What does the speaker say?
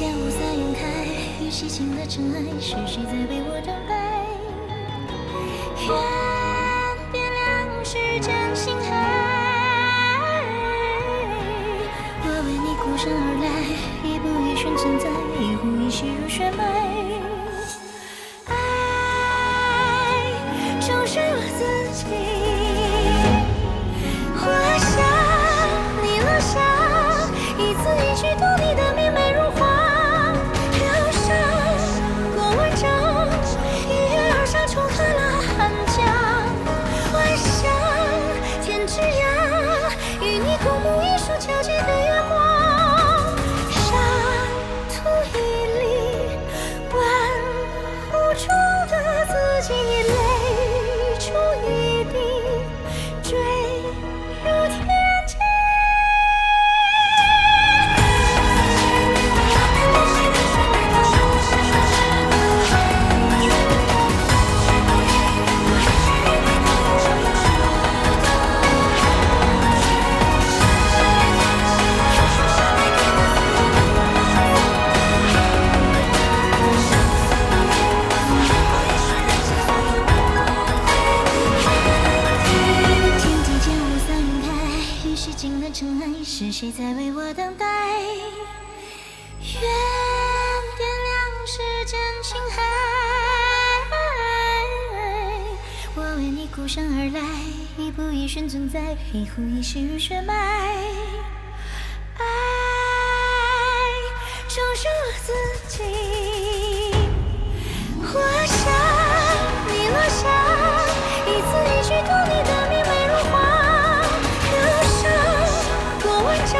间五散晕开，与细情的尘埃，是谁在为我等待？愿点亮世间星海，我为你孤身而来，一步一寻存在，一呼一吸入血脉。爱就是我自己，我想你落下，一字一句读你的明媚如画，飘上过万丈，一跃而上冲破了寒江。幻想天之涯，与你共沐一束皎洁的月光，沙土一粒，万物中的自己，泪出一滴，坠入天际。天地间五散晕开，与洗尽的尘埃，是谁在为我等待？愿点亮世间星海，我为你孤身而来，一步一寻存在，一呼一吸入血脉。爱就是我自己，我想你落下，一字一句读你的明媚如画，飘上过万丈。